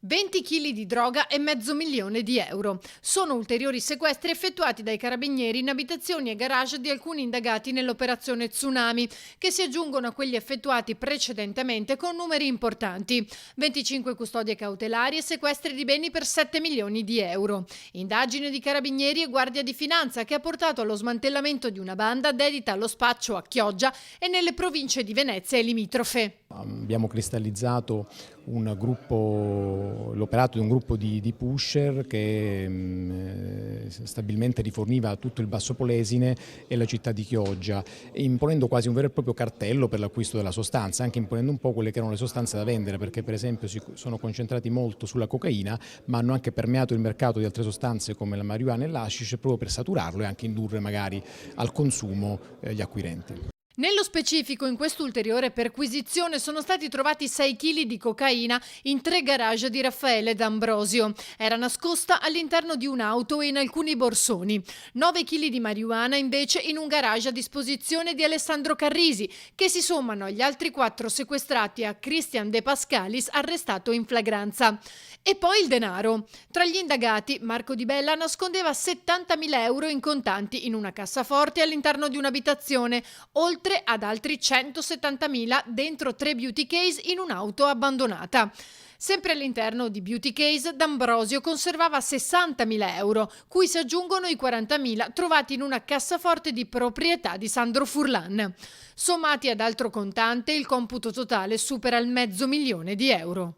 20 kg di droga e mezzo milione di euro. Sono ulteriori sequestri effettuati dai carabinieri in abitazioni e garage di alcuni indagati nell'operazione Tsunami, che si aggiungono a quelli effettuati precedentemente con numeri importanti. 25 custodie cautelari e sequestri di beni per 7 milioni di euro. Indagine di carabinieri e guardia di finanza che ha portato allo smantellamento di una banda dedita allo spaccio a Chioggia e nelle province di Venezia e limitrofe. Abbiamo cristallizzato l'operato di un gruppo di pusher che stabilmente riforniva tutto il Basso Polesine e la città di Chioggia, imponendo quasi un vero e proprio cartello per l'acquisto della sostanza, anche imponendo un po' quelle che erano le sostanze da vendere, perché per esempio si sono concentrati molto sulla cocaina, ma hanno anche permeato il mercato di altre sostanze come la marijuana e l'hashish proprio per saturarlo e anche indurre magari al consumo gli acquirenti. Nello specifico, in quest'ulteriore perquisizione sono stati trovati 6 kg di cocaina in 3 garage di Raffaele D'Ambrosio. Era nascosta all'interno di un'auto e in alcuni borsoni. 9 kg di marijuana invece in un garage a disposizione di Alessandro Carrisi, che si sommano agli altri 4 sequestrati a Christian De Pascalis, arrestato in flagranza. E poi il denaro. Tra gli indagati, Marco Di Bella nascondeva 70.000 euro in contanti in una cassaforte all'interno di un'abitazione, oltre ad altri 170.000 dentro 3 beauty case in un'auto abbandonata. Sempre all'interno di beauty case, D'Ambrosio conservava 60.000 euro, cui si aggiungono i 40.000 trovati in una cassaforte di proprietà di Sandro Furlan. Sommati ad altro contante, il computo totale supera il mezzo milione di euro.